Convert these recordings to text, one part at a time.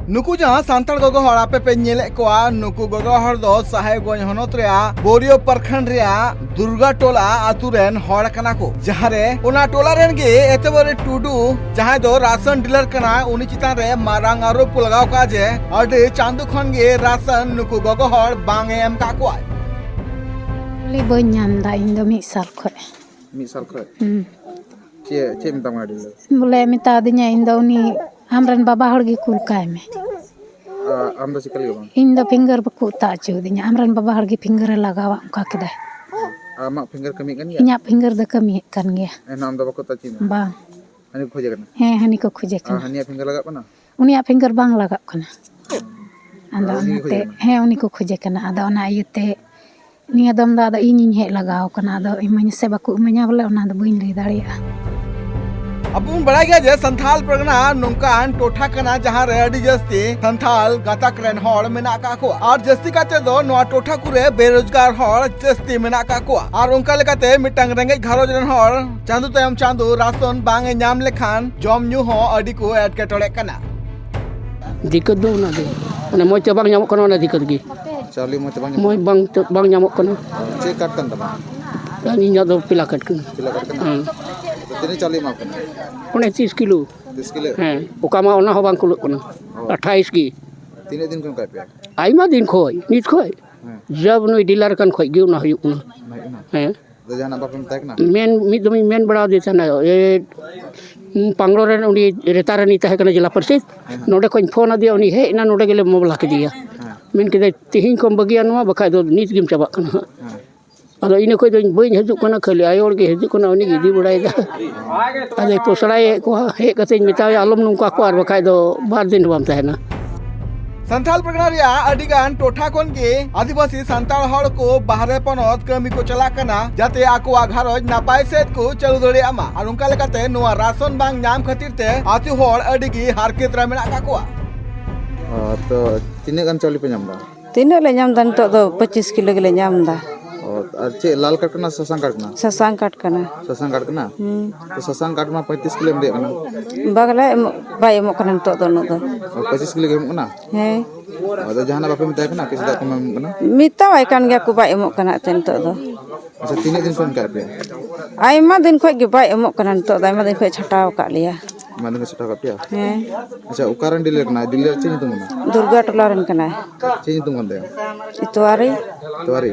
नुकु जहां सांताल गोगो हड़ आपे पे नेले कोआ नुकु गोगो हड़ दो साहेबगंज हनत रेया बोरियो प्रखंड रेया दुर्गा टोला आतु रेन हड़ कना को जहां रे ओना टोला रेन गे एतबरे टुडू जहां दो राशन डीलर कना उनी चितान रे मारांग आरोप लगाव का जे अडे चांदू खन गे राशन नुकु गोगो हड़ बांग एम का को ले बन नाम दा इन दो मिद साल खय चे मिता माडी बोले मिता दिnya इन दो उनी हमरन बाबा हड़ गे कुल काय में आम दो सिकल गबा इन दो फिंगर बको ता चो दिnya हमरन बाबा हड़ गे फिंगर लगावा का केदा आमा फिंगर कमी कन गया इnya फिंगर द कमी kan गया नाम दो बको ताची बा हनी खोजे कना हे हनी को खोजे कना हनी फिंगर लगा पना उनिया फिंगर बांग लगाव कना आदा ओनाते हे उनी को खोजे कना आदा ओना इयते निया दम दा इनिन हे लगाव कना आदा इमन से बको इमanya बोले ओना द बइन ले दाड़िया अब बड़ा गया जे संथाल परगना नोंकान टोठा कना जहां रे अडी जस्ती संथाल गातक रेन हड़ मेना का को और जस्ती काते दो नोआ टोठा कुरे बेरोजगार हड़ जस्ती मेना का को और उनका लेकाते मिटंग रेंगे घरोज रेन हड़ चांदू तयम चांदू राशन बांगे नाम लेखान जम न्यू हो अडी को एटके टोड़े कना दिक्कत दो ना दे माने मोय बांग नामक कना ना दिक्कत गी चाली मोय बांग नामक कना चे काटन तबा यानी nya do pila kat kun तेरे चाली मा कनाone 30 kilo 30 किलो हैं ओका मा ओना हो बांग कुलuk कना 28 की तीन दिन कोन का पे आइमा दिन खोय नित खोय जब नुई डीलर कन खोय गे ना हुयुक ना हैं तो जाना बापम तक ना मेन मिद दमी मेन बड़ा देता ना ए पांगलो रे उनी रेतारानी तहे कना जिला परिषद नोडे कोन फोन आदिया उनी हे ना नोडे गेले मोबाइल के दिया मेन के तिहिं कम बगिया नवा बखा दो नित गिम चाबा कना अदो इन कोई बइन हजुक कना खाली आयोर गे हजुक कना उनी गिदी बुड़ाई दा अदे पोसड़ाई को हे कते मिताय आलम नुका को आर बखा दो 12 दिन बाम तहेना संथाल परगना रिया अडिगान टोठा कोन के आदिवासी संताल हड़ को बाहरे पनत कमी को चला कना जाते आको घरज नापाय सेत को चलु दड़े आमा और उनका लेकाते नोआ राशन बांग नाम खातिर ते आतु हड़ अडिगी हारकेत रा मेना का को तो तिने गन चली पे नामदा तिने ले नाम दन तो 25 किलो के ले नाम दा और चे लाल काट कना ससांग काट कना तो ससांग काट मा 35 किलो दे कना बगले बाय मो कना तो दो 25 किलो के कना हे और जहाना बापे मिता कना किस दा को मम कना मिता वाय कान गया को बाय मो कना तेन तो दो अच्छा तीन दिन कोन का पे आइमा दिन खोय गे बाय मो कना तो आइमा दिन खोय छटाव का लिया माने से टका पे हे अच्छा उकारण डीलर कना डीलर चेंज तुम ना दुर्गा टोला रन कना चेंज तुम दे इतवारी तोरी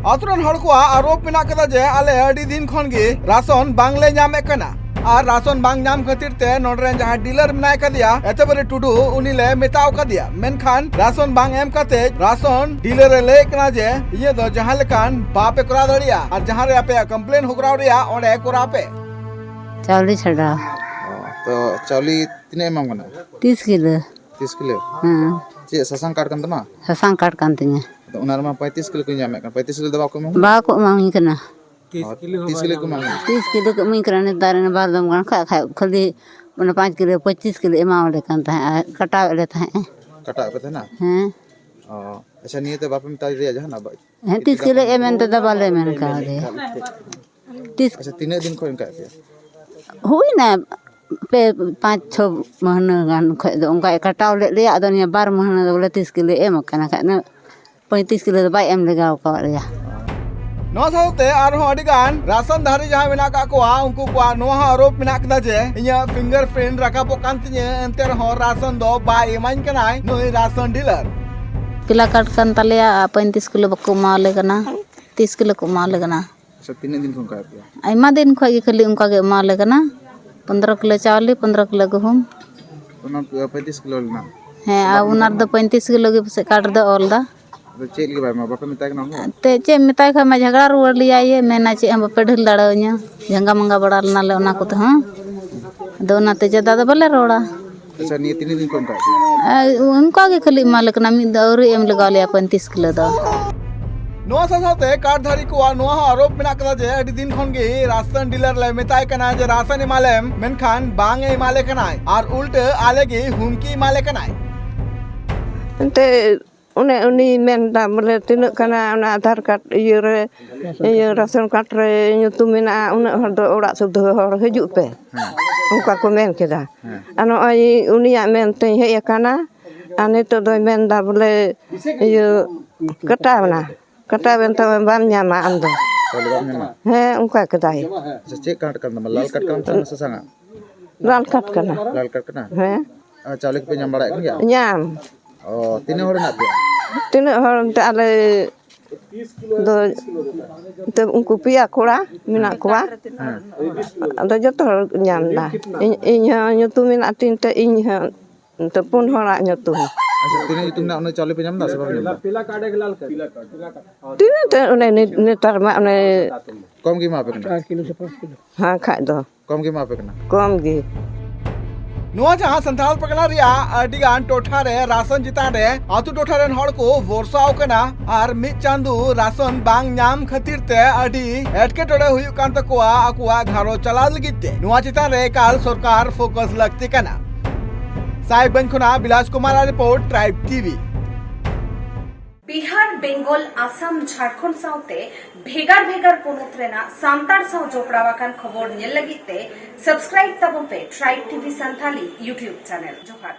आतुरन हड़ को आरोप मेना कदा जे आले अडी दिन खन गे राशन बांगले नामे कना और राशन बांग नाम खातिर ते नोडरेन जहां डीलर बनाय कदिया एतबरे टुडू उनीले मेताव कदिया मेनखान राशन बांग एम कते राशन डीलर ले कना जे ये दो जहां लेकान बापे करा दड़िया और जहां रे आपे कंप्लेन होकराव रिया ओडे कोरा पे चावली छड़ा तो चावली तिने एमम कना 30 किलो 30 किलो हां चे ससांग काट कन तमा ससांग काट kan tinya तो उनार मा 35 किलो को जामे कन 35 किलो दबा को मम ba ko mangi kana 30 kilo को मम 30 kilo ko min kana dare na bar dam kan kha khali mana 5 kilo 25 kilo ema le kan ta kata le ta कटा पे थे ना haं अच्छा नहीं तो बाप में ता दिया जहां ना 30 kilo emen ta daba le men ka de 30 अच्छा तीन दिन को इनका पे hui na पे 5-6 महीना गान खै दो उनका कटाव ले लिया अदो ने 12 महीना बोले 30 किलो एम कना खा ना 35 किलो बाय एम लगाव का रिया नो साउते आर हो अडिगान राशन धारी जहां मेना का को उनको को नो आरोप मेना कदा जे इया फिंगरप्रिंट रखा पो कांतिने एंतर हो राशन दो बाय एमान कनाय नो राशन डीलर किला काट kan तलिया 35 किलो बको माले कना 30 किलो को माले कना सब तीन दिन को का पे आइमा दिन खै गे खाली उनका गे माले कना 15 किलो चावल 15 किलो गहूम उना 35 किलो ना है आ उनार द 35 किलो गे से काट द ऑल दा तो चेल के बारे में बाप में तक ना ते चे मिताय खा मा झगड़ा रुवर लिया ये मेना चे हम पे ढिल दाड़ाव냐 जंगा मंगा बड़ा नाले ओना को तो हां दोना ते जदा द बले रोड़ा अच्छा नहीं तीन दिन को का उनका गे खाली मालिक ना मिद और एम लगा लिया 35 किलो दा नो साथे कार्डधारी को नो आरोप मेना कदा जे अडी दिन खन गे राशन डीलर ले मेताय कना जे राशन इमालेम मेनखान बांग इमाले कनाय और उल्टे आले गे हुमकी इमाले कनाय ते उनी मेंदा बोले तिना कना उना आधार कार्ड ये राशन कार्ड रे nyutum mena una hor do orak sudah hor hiju pe ᱚᱱᱠᱟ ᱠᱚ ᱢᱮᱱ ᱠᱮᱫᱟ ᱟᱨ ᱱᱚᱜᱼᱚᱭ ᱩᱱᱤᱭᱟᱜ ᱢᱮᱱᱛᱮᱧ ᱦᱮᱡ ᱟᱠᱟᱱᱟ ᱟᱨ ᱱᱤᱛᱚᱜ ᱫᱚᱭ ᱢᱮᱱᱫᱟ ᱵᱚᱞᱮ ᱤᱭᱟᱹ ᱠᱟᱴᱟᱣᱮᱱᱟ ᱠᱟᱴᱟᱣᱮᱱ ᱛᱟᱢᱟ ᱵᱟᱢ ᱧᱟᱢᱟ ᱟᱢ ᱫᱚ ᱦᱮᱸ ᱚᱱᱠᱟ ᱠᱮᱫᱟᱭ ᱪᱮᱫ ᱠᱟᱴ ᱠᱟᱱ ᱛᱟᱢᱟ ᱞᱟᱞ ᱠᱟᱴ ᱠᱟᱱ ᱛᱟᱢᱟ ᱥᱮ ᱥᱟᱥᱟᱝᱟ ᱞᱟᱞ ᱠᱟᱴ ᱠᱟᱱᱟ लाल कट करना ᱦᱮᱸ चावल पे नाम बड़ा गया ᱧᱟᱢ ओ तीन हर ना पे ᱛᱤᱱᱟᱹᱜ ᱦᱚᱲ ᱮᱱᱛᱮ ᱟᱞᱮ ᱫᱚ ᱛᱚ ᱩᱱᱠᱩ ᱯᱮᱭᱟ ᱠᱚᱲᱟ ᱢᱮᱱᱟᱜ ᱠᱚᱣᱟ ᱟᱫᱚ ᱡᱚᱛᱚ ᱦᱚᱲ ᱧᱟᱢ ᱫᱟ ᱤᱧ ᱦᱚᱸ ᱧᱩᱛᱩᱢ ᱢᱮᱱᱟᱜ ᱛᱤᱧ ᱛᱮ ᱤᱧ ᱦᱚᱸ ᱛᱚ ᱯᱩᱱ ᱦᱚᱲᱟᱜ ᱧᱩᱛᱩᱢ अच्छा तीन तुम ना उन्हें चावल पे नाम ना सब नाम ᱛᱤᱱᱟᱹᱜ ᱛᱮ ᱚᱱᱮ ᱱᱮᱛᱟर ᱢᱟ ᱚᱱᱮ कम की मापे करना ᱦᱟᱸ ᱠᱷᱟᱡ ᱫᱚ कम की मापे करना ᱠᱚᱢ ᱜᱮ नुआ जहां संथाल परगना रिया अडिगान टोठा रे राशन चितान रे आतु टोठा रेन हड़ को वर्षाव कना आर मिद चांदू राशन बांग नाम खातिर ते अडी एटकेटोड़े हुयु कान तकोआ अकुआ घारो चला लगिते नुआ चितान रे काल सरकार फोकस लगती कना साहिबगंज खुना Bilas Kumar report tribe TV Bihar Bengal Assam Jharkhand साउते भेगार भेगार पोनोत रेना सांतार साउ जोपड़ावाकान खबर नेल लगिते सब्सक्राइब तबन पे tribe TV Santali YouTube channel जोहार।